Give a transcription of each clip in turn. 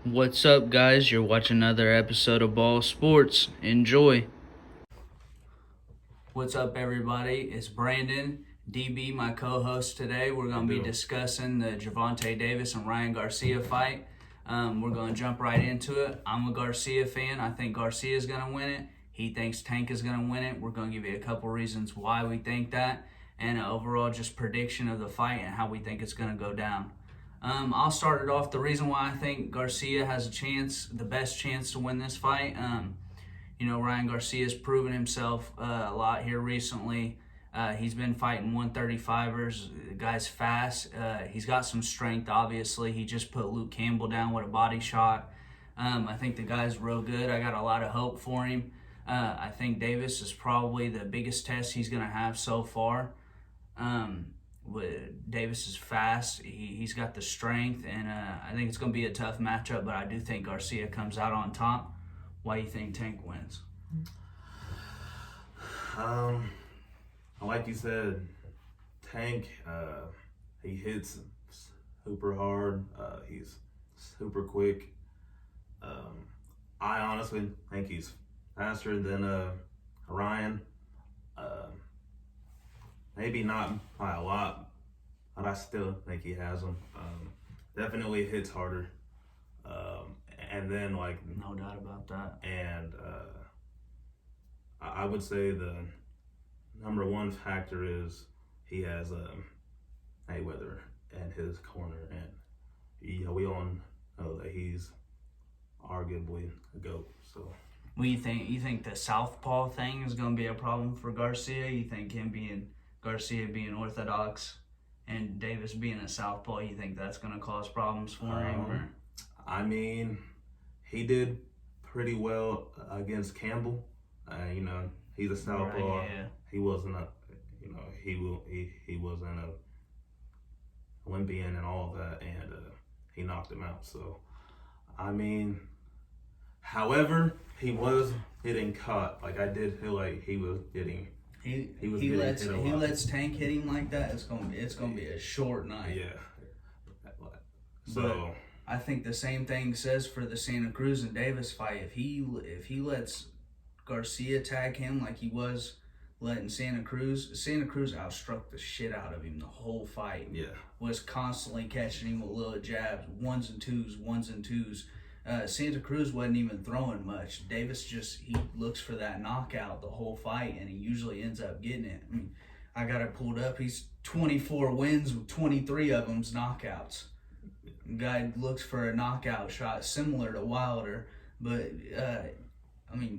What's up, guys? You're watching another episode of Ball Sports. Enjoy. What's up, everybody? It's Brandon, DB, my co-host today. We're going to be discussing the Gervonta Davis and Ryan Garcia fight. We're going to jump right into it. I'm a Garcia fan. I think Garcia is going to win it. He thinks Tank is going to win it. We're going to give you a couple reasons why we think that, and an overall just prediction of the fight and how we think it's going to go down. I'll start it off. The reason why I think Garcia has a chance, the best chance to win this fight, Ryan Garcia's proven himself a lot here recently. He's been fighting 135ers. The guy's fast. He's got some strength, obviously. He just put Luke Campbell down with a body shot. I think the guy's real good. I got a lot of hope for him. I think Davis is probably the biggest test he's going to have so far. Davis is fast. He's got the strength, and I think it's going to be a tough matchup, but I do think Garcia comes out on top. Why do you think Tank wins? Like you said, Tank, he hits super hard. He's super quick. I honestly think he's faster than Ryan. Maybe not by a lot, but I still think he has him. Definitely hits harder. And then, no doubt about that. And I would say the number one factor is he has Mayweather in his corner, and we all know that he's arguably a GOAT. So, what do you think? You think the southpaw thing is going to be a problem for Garcia? You think Garcia being orthodox and Davis being a southpaw, you think that's going to cause problems for him? Or? I mean, he did pretty well against Campbell. He's a southpaw. Right, yeah. He wasn't he wasn't an Olympian and all of that, and he knocked him out. So, I mean, however, he was getting caught. I did feel like he was getting. He lets Tank hit him like that. It's gonna be a short night. Yeah. So. But I think the same thing says for the Santa Cruz and Davis fight. If he lets Garcia tag him like he was letting Santa Cruz outstruck the shit out of him the whole fight. Yeah. Was constantly catching him with little jabs, ones and twos. Santa Cruz wasn't even throwing much. Davis he looks for that knockout the whole fight, and he usually ends up getting it. I mean, I got it pulled up. He's 24 wins with 23 of them's knockouts. Guy looks for a knockout shot similar to Wilder, but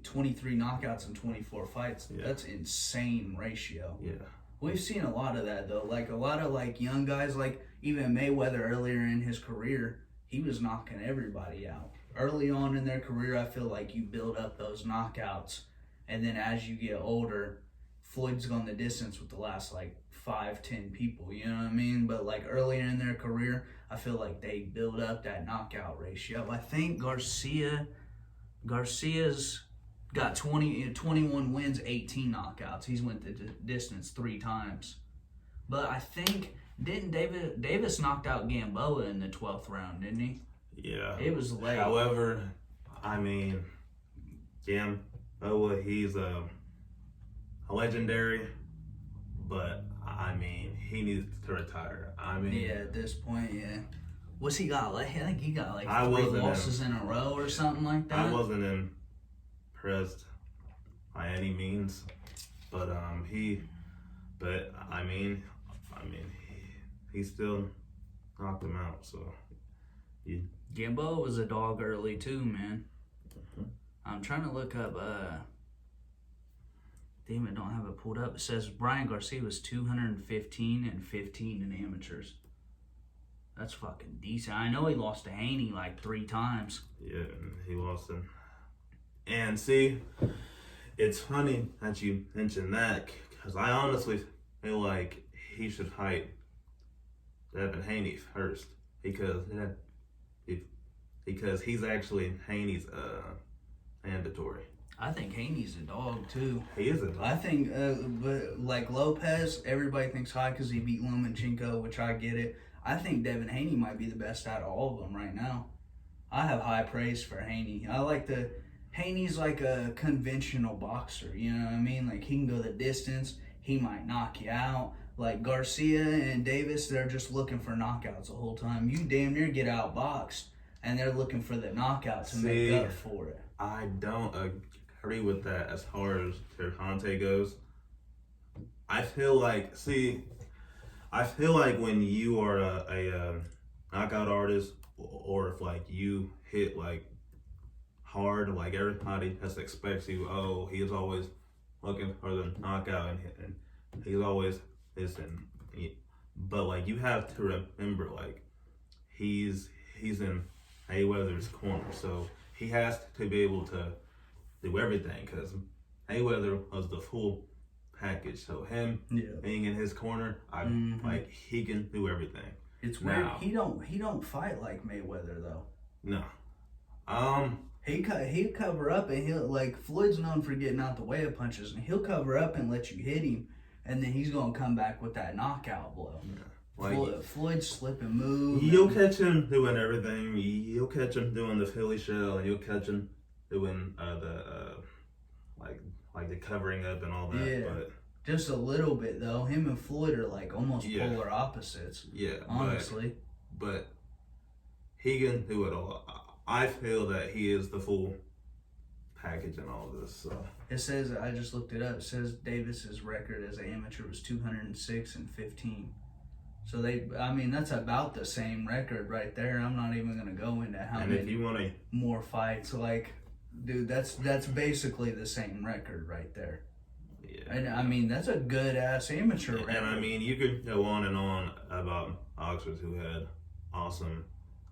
23 knockouts in 24 fights. Yeah. That's insane ratio. Yeah. We've seen a lot of that though. A lot of young guys, even Mayweather earlier in his career, he was knocking everybody out. Early on in their career, I feel like you build up those knockouts, and then as you get older, Floyd's gone the distance with the last 5-10 people, you know what I mean? But earlier in their career, I feel like they build up that knockout ratio. I think Garcia's got 21 wins, 18 knockouts. He's went the distance 3 times. But I think, didn't Davis knocked out Gamboa in the 12th round, didn't he? Yeah. It was late. However, I mean, Gamboa, he's a legendary, but I mean, he needs to retire. Yeah, at this point, yeah. What's he got? I think he got 3 losses in a row or something like that. I wasn't impressed by any means, but he still knocked him out. So, Gamboa was a dog early too, man. Mm-hmm. I'm trying to look up. Damn it, don't have it pulled up. It says Brian Garcia was 215 and 15 in amateurs. That's fucking decent. I know he lost to Haney 3 times. Yeah, he lost him. And see, it's funny that you mentioned that, because I honestly feel like he should fight Devin Haney first, because he's actually Haney's mandatory. I think Haney's a dog too. He is a dog. I think, but Lopez, everybody thinks high because he beat Lomachenko, which I get it. I think Devin Haney might be the best out of all of them right now. I have high praise for Haney. Haney's like a conventional boxer, you know what I mean? Like, he can go the distance, he might knock you out. Like Garcia and Davis, they're just looking for knockouts the whole time. You damn near get outboxed, and they're looking for the knockout to make up for it. I don't agree with that as far as Gervonta goes. I feel like when you are a knockout artist, or if like you hit like hard, like everybody just expects you. Oh, he is always looking for the knockout, and he's always listen. But like, you have to remember, like, he's in Mayweather's corner, so he has to be able to do everything, because Mayweather was the full package. So him being in his corner, like, he can do everything. It's weird. He don't fight like Mayweather though. No. He'll cover up, and he'll, like, Floyd's known for getting out the way of punches, and he'll cover up and let you hit him, and then he's gonna come back with that knockout blow. Yeah. Like, Floyd's slip and move. You'll catch him doing everything. You'll catch him doing the Philly shell, and you'll catch him doing like the covering up and all that. Yeah. But just a little bit though. Him and Floyd are like almost polar opposites. Yeah. Honestly. But he can do it all. I feel that he is the full package in all of this. So it says, I just looked it up. It says Davis's record as an amateur was 206-15. So that's about the same record right there. I'm not even gonna go into how many more fights. Like, dude, that's basically the same record right there. Yeah. And that's a good ass amateur record. And you could go on and on about boxers who had awesome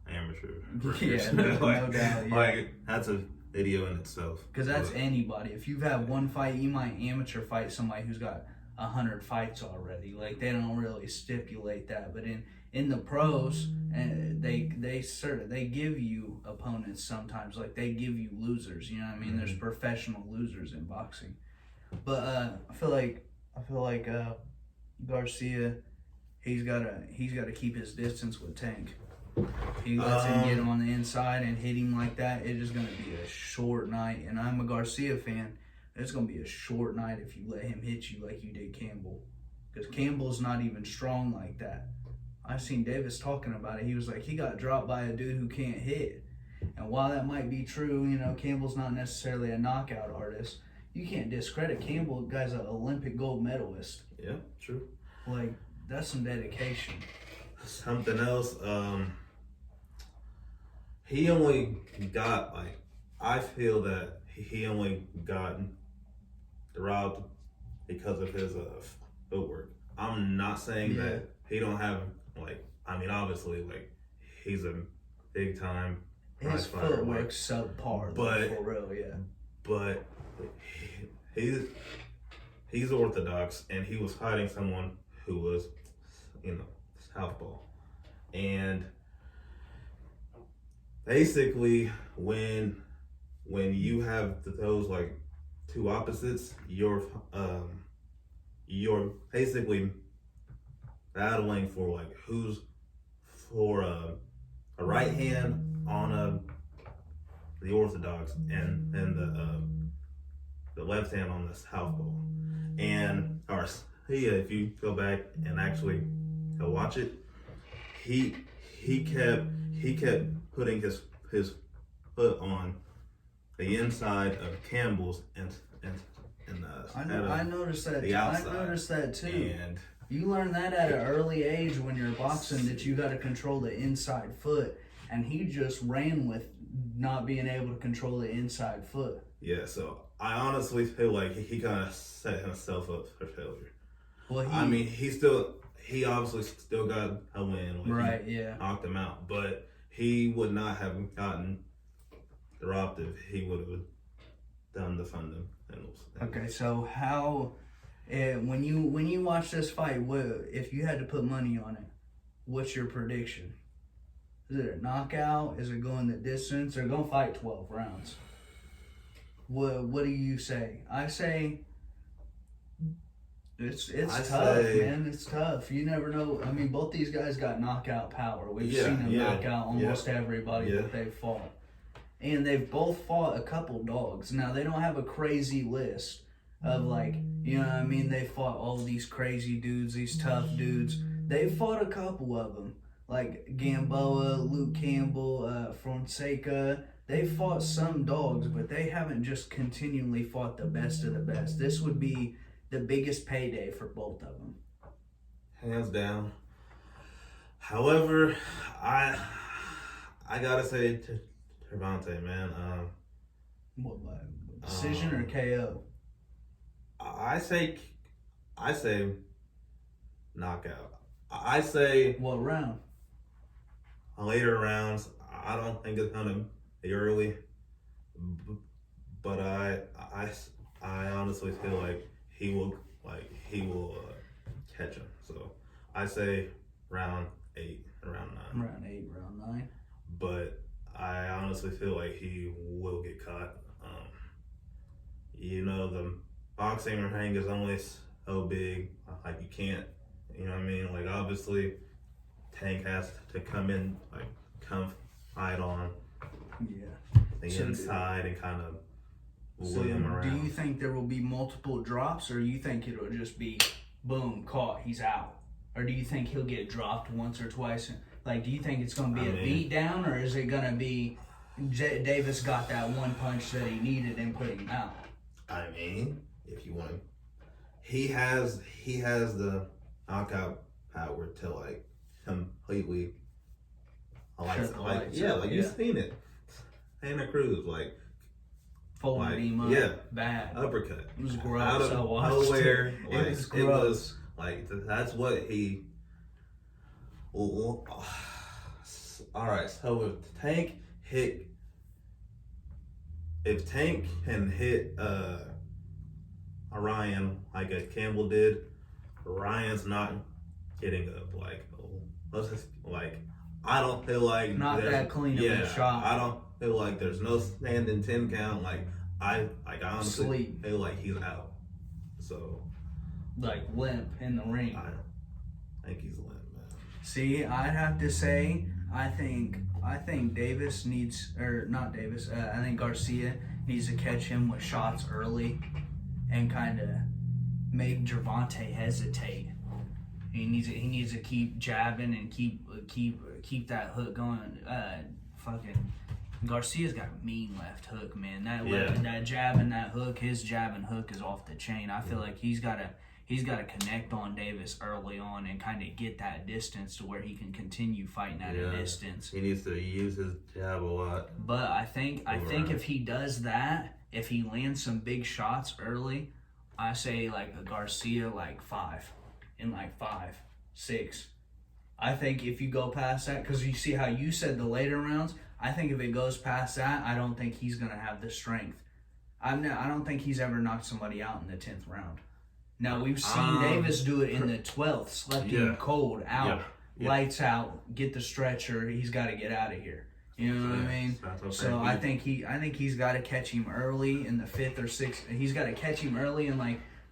amateur records. Yeah, no doubt. Yeah. Like, that's a video in itself. Because that's anybody. If you've had one fight, you might amateur fight somebody who's got 100 fights already. Like, they don't really stipulate that. But in the pros, they give you opponents sometimes. Like, they give you losers. You know what I mean? There's professional losers in boxing. But I feel like Garcia, he's gotta keep his distance with Tank. He lets him get him on the inside and hit him like that. It is gonna be a short night. And I'm a Garcia fan. It's gonna be a short night if you let him hit you like you did Campbell, because Campbell's not even strong like that. I seen Davis talking about it. He was like, he got dropped by a dude who can't hit. And while that might be true, Campbell's not necessarily a knockout artist. You can't discredit Campbell. The guy's an Olympic gold medalist. Yeah, true. Like, that's some dedication. Something else, he only got, I feel that he only got robbed because of his footwork. I'm not saying that he don't have, obviously, he's a big time his footwork's subpar, but for real, yeah. But he's orthodox, and he was fighting someone who was, southpaw. And basically, when you have those two opposites, you're basically battling for who's for a right hand on the orthodox and the left hand on the southpaw. And Garcia, if you go back and actually watch it, he kept putting his foot on the inside of Campbell's and I noticed that. The outside. I noticed that too. And you learn that at an early age when you're boxing, that you got to control the inside foot, and he just ran with not being able to control the inside foot. Yeah, so I honestly feel like he kind of set himself up for failure. Well, he obviously still got a win. Right, he yeah. knocked him out, but he would not have gotten dropped if he would have done the fundamentals. Okay, so how, when you watch this fight, if you had to put money on it, what's your prediction? Is it a knockout? Is it going the distance? They're going to fight 12 rounds. What do you say? I say It's tough, man. It's tough. You never know. I mean, both these guys got knockout power. We've seen them knock out almost everybody that they've fought. And they've both fought a couple dogs. Now, they don't have a crazy list of, like, you know what I mean? They fought all these crazy dudes, these tough dudes. They fought a couple of them, like Gamboa, Luke Campbell, Fonseca. They fought some dogs, but they haven't just continually fought the best of the best. This would be the biggest payday for both of them. Hands down. However, I gotta say Gervonta, man. What, decision or KO? I say knockout. I say what round? Later rounds. I don't think it's gonna be early, but I honestly feel like he will catch him. So I say round 8, round 9. Round 8, round 9. But I honestly feel like he will get caught. The boxing ring is only so big. Like, you can't, you know what I mean? Like, obviously, Tank has to come fight on the inside and kind of lay him around. Do you think there will be multiple drops, or you think it'll just be boom, caught, he's out? Or do you think he'll get dropped once or twice? Like, do you think it's going to be a beat down, or is it going to be Davis got that one punch that he needed and put him out? I mean, if you want, he has the knockout power to like completely you've seen it. Santa Cruz folded him up, bad uppercut. It was gross. Out of nowhere, it was gross. That's what he. All right, so if Tank can hit Ryan like Campbell did, Ryan's not getting up. I don't feel like not that clean of a shot. I don't feel like there's no standing 10 count. I honestly feel like he's out. So limp in the ring. I think he's limp, man. See, I'd have to say, I think Davis needs, or not Davis. I think Garcia needs to catch him with shots early, and kind of make Gervonta hesitate. He needs to keep jabbing and keep that hook going. Garcia's got a mean left hook, man. That jab and that hook, his jab and hook is off the chain. I feel like he's got to connect on Davis early on and kind of get that distance to where he can continue fighting at a distance. He needs to use his jab a lot. But I think if he does that, if he lands some big shots early, I say like a Garcia 5 in 5, 6. I think if you go past that, because you see how you said the later rounds, I think if it goes past that, I don't think he's going to have the strength. I don't think he's ever knocked somebody out in the 10th round. Now, we've seen Davis do it in the 12th, slept him cold, out, lights out, get the stretcher, he's got to get out of here. You know what I mean? So I think he's got to catch him early in the 5th or 6th. He's got to catch him early in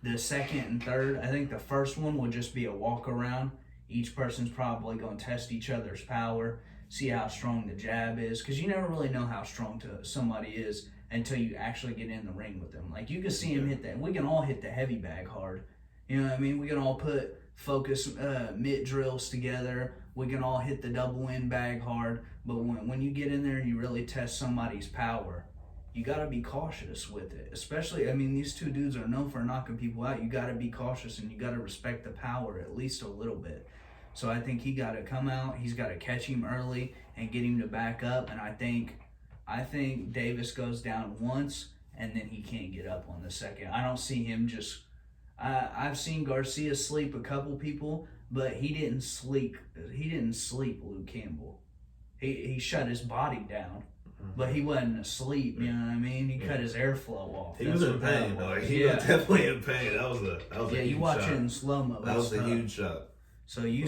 the 2nd and 3rd. I think the first one will just be a walk around. Each person's probably going to test each other's power, see how strong the jab is, because you never really know how strong somebody is until you actually get in the ring with them. Like, you can see him hit that. We can all hit the heavy bag hard. You know what I mean? We can all put focus mitt drills together. We can all hit the double end bag hard. But when you get in there and you really test somebody's power, you got to be cautious with it. Especially, I mean, these two dudes are known for knocking people out. You got to be cautious and you got to respect the power at least a little bit. So I think he got to come out. He's got to catch him early and get him to back up. And I think Davis goes down once and then he can't get up on the second. I don't see him just. I've seen Garcia sleep a couple people, but he didn't sleep. He didn't sleep Luke Campbell. He shut his body down, but he wasn't asleep. You know what I mean? He cut his airflow off. He was in pain. He was definitely in pain. That was a huge you watch shot. It in slow mo. That was a huge shot. So he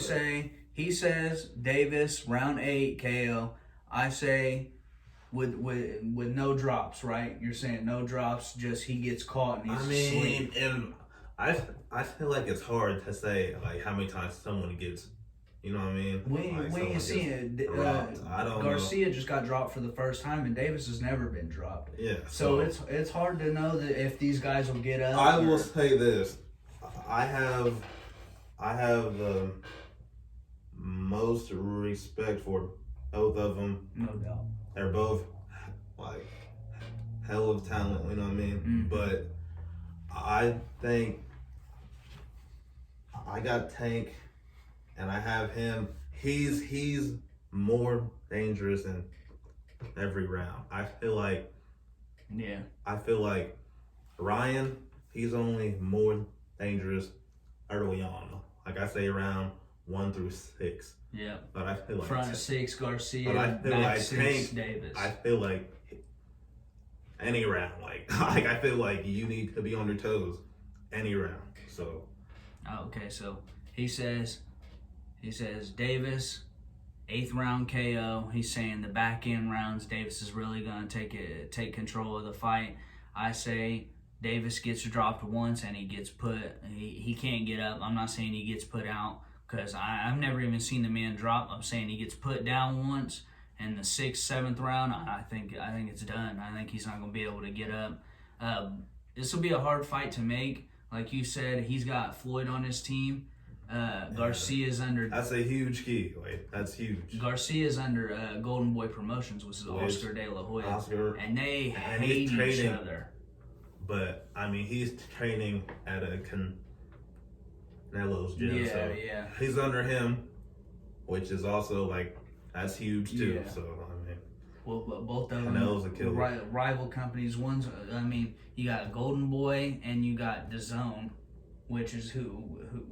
says Davis round 8 KO. I say with no drops, right? You're saying no drops, just he gets caught and he's asleep. And I feel like it's hard to say like how many times someone gets, you know what I mean? We Like, ain't seen it. I don't Garcia know. just got dropped for the first time, and Davis has never been dropped. Yeah. So it's hard to know that if these guys will get up. I will say this: I have the most respect for both of them. No doubt. They're both like hell of talent. You know what I mean? Mm-hmm. But I think I got Tank, and I have him. He's more dangerous in every round. I feel like Ryan, he's only more dangerous early on. Like I say, around 1 through 6. Yeah. But I feel like front 6 Garcia, but I feel back like 6 Tank, Davis. I feel like any round, like I feel like you need to be on your toes any round. So. Okay, so he says Davis, 8th round KO. He's saying the back end rounds, Davis is really gonna take control of the fight. I say Davis gets dropped once and he gets he can't get up. I'm not saying he gets put out because I've never even seen the man drop. I'm saying he gets put down once in the 6th, 7th round. I think it's done. I think he's not gonna be able to get up. This will be a hard fight to make. Like you said, he's got Floyd on his team. Garcia's under. That's a huge key. Like that's huge. Garcia's under Golden Boy Promotions, which is Oscar De La Hoya, and they hate each other. But I mean, he's training at a Canelo's gym, so he's under him, which is also like that's huge too. Yeah. So I mean, well, both of Canelo's a killer. Rival companies. One's, I mean, you got Golden Boy and you got DAZN, which is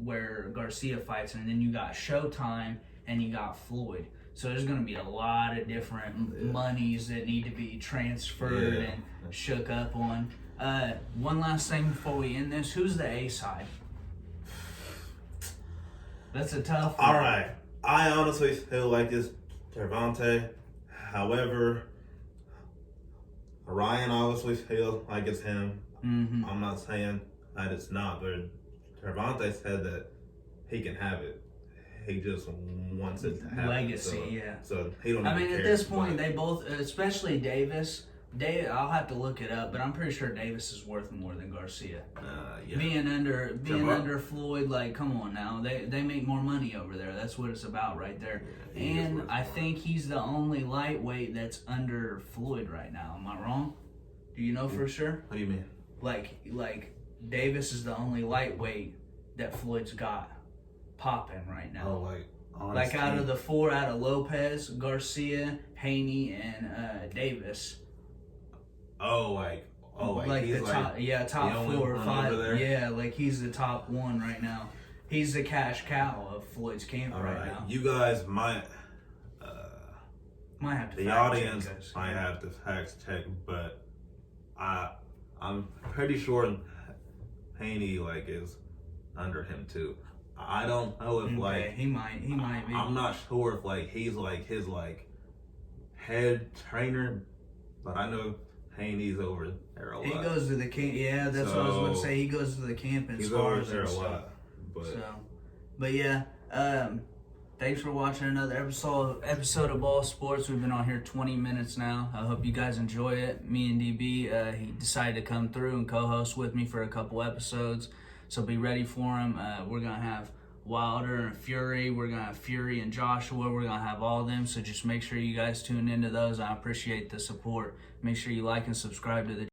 where Garcia fights, and then you got Showtime and you got Floyd. So there's going to be a lot of different monies that need to be transferred and shook up on. One last thing before we end this: who's the A side? That's a tough one. All right, I honestly feel like it's Gervonta. However, Ryan obviously feels like it's him. Mm-hmm. I'm not saying that it's not, but Gervonta said that he can have it. He just wants it to happen. Legacy, So he don't. I mean, care, at this point, they both, especially Davis. I'll have to look it up, but I'm pretty sure Davis is worth more than Garcia. Being under Floyd, like, come on now, they make more money over there. That's what it's about right there. Yeah, and I think he's the only lightweight that's under Floyd right now. Am I wrong? Do you know for sure? What do you mean? Like Davis is the only lightweight that Floyd's got popping right now. Oh, like out of the 4, out of Lopez, Garcia, Haney, and Davis. Like he's the top, top 4 or 5. Yeah, like he's the top one right now. He's the cash cow of Floyd's camp right now. You guys might have to. The audience might have to fact check, but I'm pretty sure Haney is under him too. I don't know if he might be. I'm not sure if he's his head trainer, but I know Haney's over there a lot. He goes to the camp. Yeah, that's what I was going to say. He goes to the camp and spars there a lot. But yeah, thanks for watching another episode of Ball Sports. We've been on here 20 minutes now. I hope you guys enjoy it. Me and DB, he decided to come through and co-host with me for a couple episodes. So be ready for him. We're going to have Wilder and Fury. We're going to have Fury and Joshua. We're going to have all of them. So just make sure you guys tune into those. I appreciate the support. Make sure you like and subscribe to the